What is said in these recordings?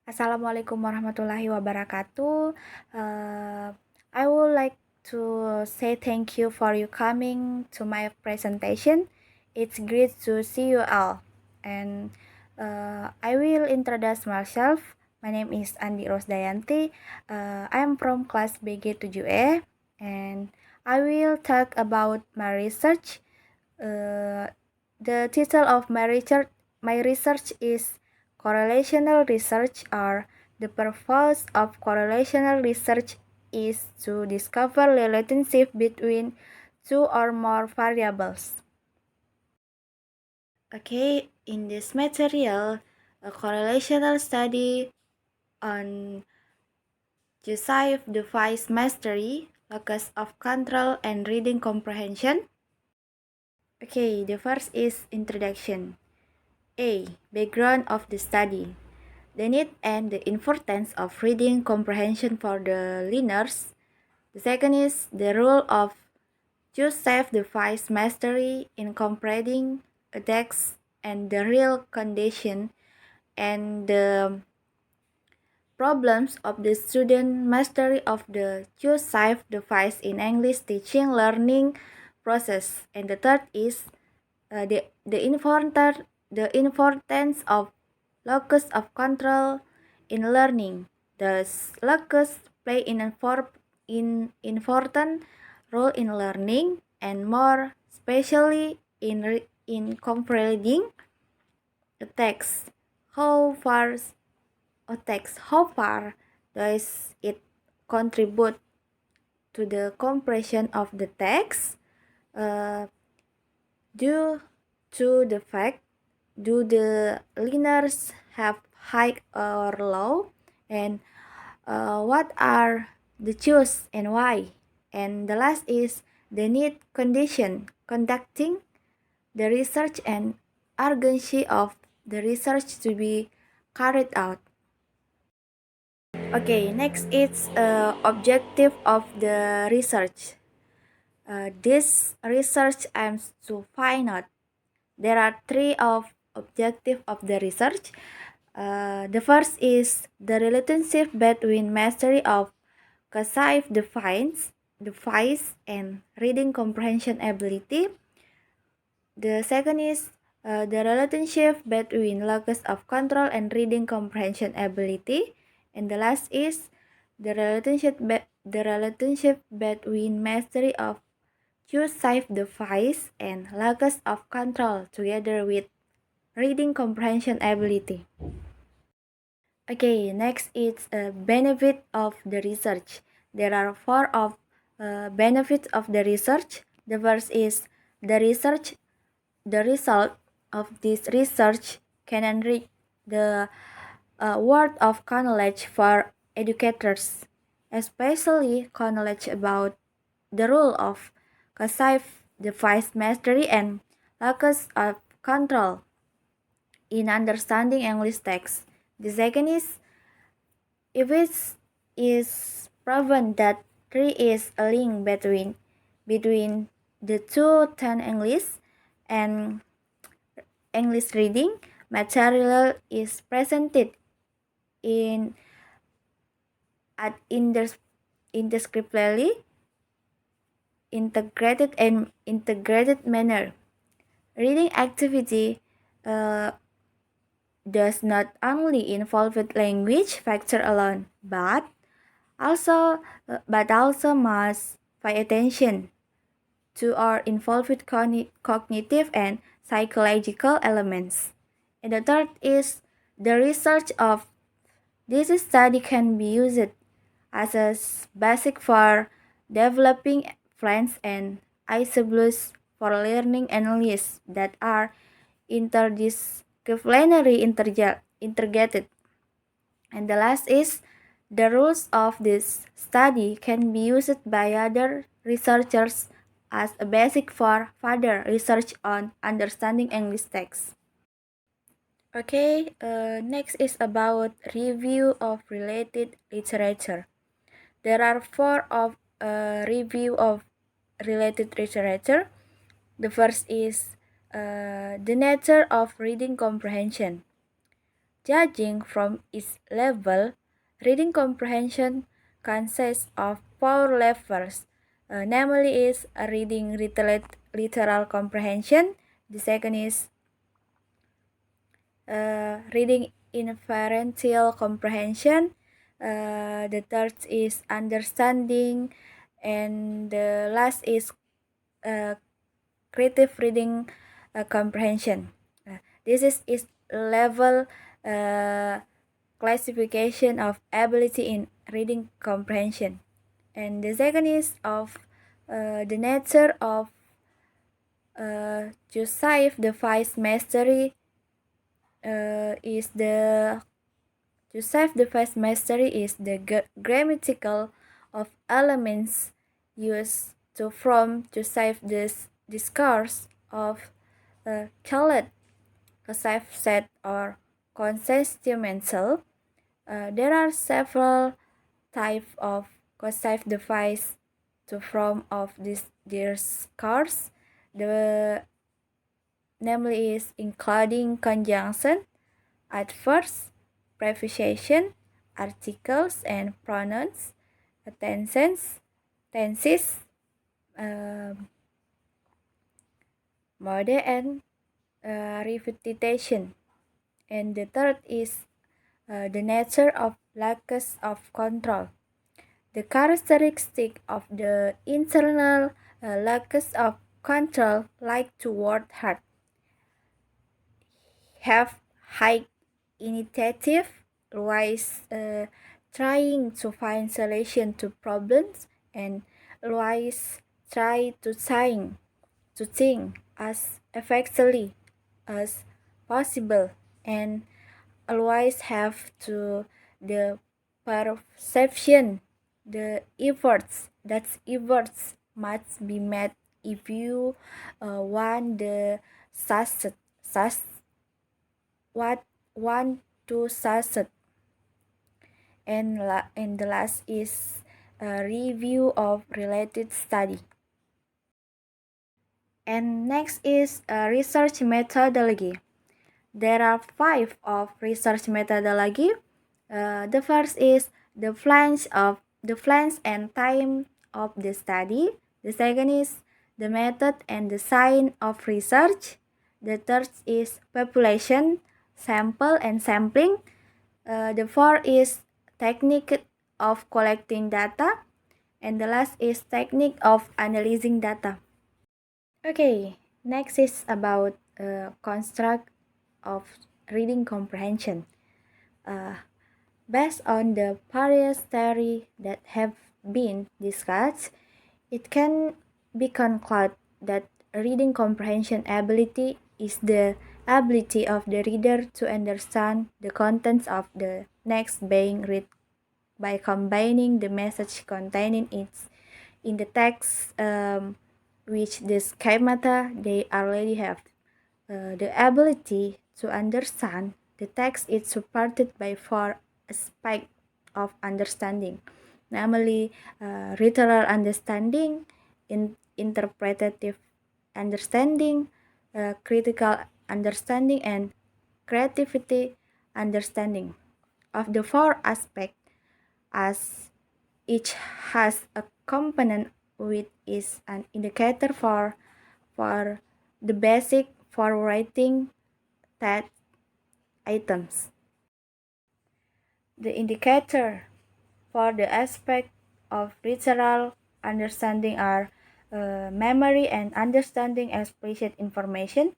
Assalamualaikum warahmatullahi wabarakatuh. I would like to say thank you for you coming to my presentation. It's great to see you all. And I will introduce myself. My name is Andi Rosdayanti. I am from class BG7E and I will talk about my research. Uh, the title of my research is Correlational Research, or the purpose of correlational research is to discover relationship between two or more variables. Okay, in this material, a correlational study on Joseph device mastery, locus of control, and reading comprehension. Okay, the first is introduction. A. Background of the study. The need and the importance of reading comprehension for the learners. The second is the role of Joseph device mastery in comprehending a text and the real condition, and the problems of the student mastery of the Joseph device in English teaching learning process. And the third is the importance of locus of control in learning. Thus, locus play in important role in learning, and more especially in comprehending a text. How far how far does it contribute to the comprehension of the text? Uh, due to the fact, do the learners have high or low, and what are the choose and why? And the last is the need condition conducting the research and urgency of the research to be carried out. Okay, next is objective of the research. This research aims to find out. There are three of objective of the research. The first is the relationship between mastery of Kassaif device and reading comprehension ability. The second is the relationship between locus of control and reading comprehension ability. And the last is the relationship between mastery of Q-safe device and locus of control together with reading comprehension ability. Okay, next is a benefit of the research. There are four of benefits of the research. The first is the research. The result of this research can enrich the world of knowledge for educators, especially knowledge about the role of passive device mastery and locus of control in understanding English text. The second is, if it is proven that there is a link between the two ten English and English reading material is presented in at indescribably integrated manner. Reading activity uh, does not only involve language factor alone, but also must pay attention to our involved cognitive and psychological elements. And the third is the research of this study can be used as a basic for developing plans and isomers for learning analysis that are interdisciplinary integrated. And the last is the rules of this study can be used by other researchers as a basic for further research on understanding English text. Okay, next is about review of related literature. There are four of review of related literature. The first is the nature of reading comprehension. Judging from its level, reading comprehension consists of four levels, namely is reading literal comprehension. The second is reading inferential comprehension. The third is understanding, and the last is uh, creative reading comprehension. This is level uh, classification of ability in reading comprehension. And the second is of the nature of Joseph device mastery is the Joseph device mastery is the grammatical of elements used to form Joseph this discourse of Khaled, Joseph set or consistential. There are several types of Joseph device to form of this discourse. The namely is including conjunction, adverbs, preposition, articles and pronouns, tenses, mode and repetition. And the third is the nature of locus of control. The characteristic of the internal locus of control, like toward heart, have high initiative, always trying to find solution to problems, and always try to think as effectively as possible, and always have to the perception efforts must be met if you want the success what want to succeed. And the last is a review of related study. And next is research methodology. There are 5 of research methodology. The first is the plans and time of the study. The second is the method and the sign of research. The third is population, sample and sampling. The fourth is technique of collecting data. And the last is technique of analyzing data. Okay, next is about construct of reading comprehension. Uh, Based on the various theories that have been discussed, it can be concluded that reading comprehension ability is the ability of the reader to understand the contents of the text being read by combining the message contained in the text which the schemata they already have. The ability to understand the text is supported by four aspects of understanding, namely literal understanding, interpretative understanding, critical understanding, and creativity understanding. Of the four aspects, as each has a component which is an indicator for the basic for writing text items. The indicator for the aspect of literal understanding are memory and understanding explicit information.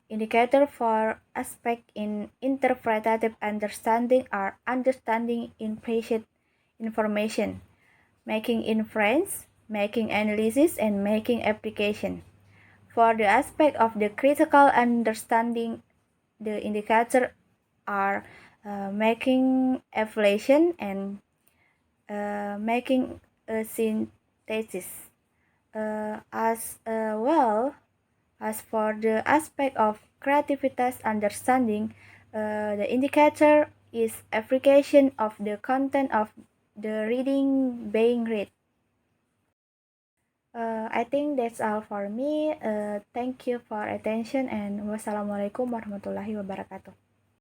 Indicator for aspect in interpretative understanding are understanding implicit information, making inference, making analysis, and making application. For the aspect of the critical understanding, the indicators are making evaluation and making a synthesis. As well as for the aspect of creativity understanding, the indicator is application of the content of the reading being read. I think that's all for me. Thank you for attention and wassalamualaikum warahmatullahi wabarakatuh.